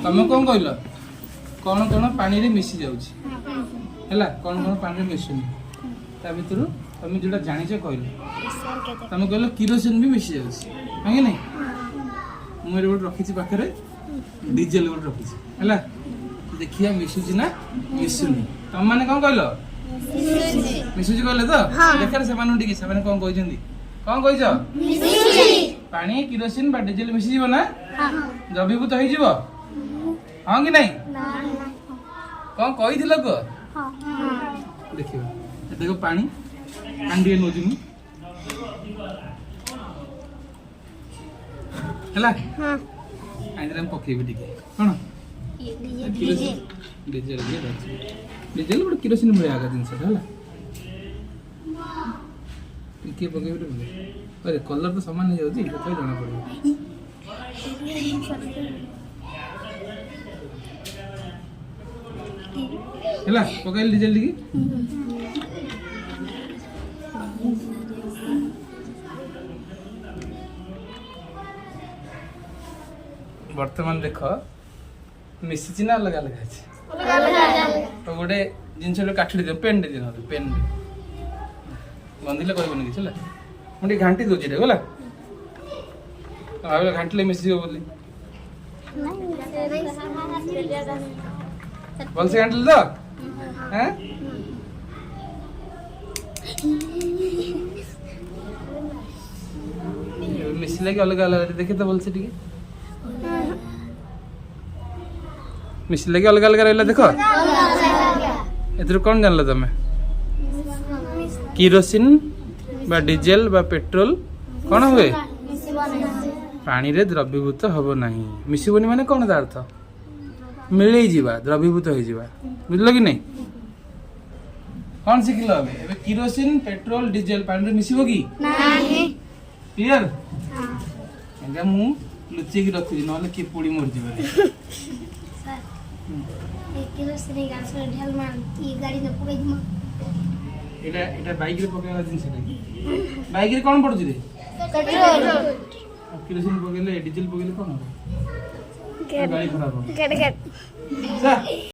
तमे कौन कहल कौन कौन पानी रे मिसी जाउची हैला कौन कौन पानी रे मिसुनी ता भितर तमे जोटा जानिछ कहल तमे कहल किरोसिन भी मिसी जाउची है कि नहीं मोर गोट रखी पाखे डीजेल गोट रखी है देखिए मिसुची ना मिसुनी तुम मैंने कौन कहल मिसुची कहले तो देखा से कौन कहते कौन कह पानी किरोसिन बा डीजेल मिसी जीव ना द्रवीभूत हो जीव हाँ कि नहीं कौन कही कह देखिए देखो पानी पानी नौजी है पकेबी टे कौन डीजेल डीजेल गोटे किरोसिन भाई आगे जिनसा है किए पकेबी अरे कलर तो सामान हो जाती तो जना पड़े है पकड़ डीजेल टी बर्तमान देख मिसी ना अलग अलग अच्छे तो गोटे जिनस काठी दे पेन दे पेन गंधिले कहबनी कि मुझे घाटी दूसरी गला भाव घाटिले मिसी बोली भल से घाटिल तो हाँ मिसिले कि अलग अलग देखे तो भल से टी मिसिले कि अलग अलग रहा देख ए कौन जान तुम किरोसिन बा डीजेल बा पेट्रोल कौन हुए पानी रे द्रवीभूत हम ना मिसबनी माने कौन अर्थ मिल द्रवीभूत हो बुझल कि नहीं कौन शिखल ए किरोसिन पेट्रोल डीजेल पानी रे मिसब कि क्लियर मु लुचेक रखुची ना किए पोड़ी मरजी एटा बाइक रे पकेला जिंस बाइक रे कौन पड़ुची रे पेट्रोल किरोसिन पकेले डीजेल पकेले कौन हो गाड़ी खराब हो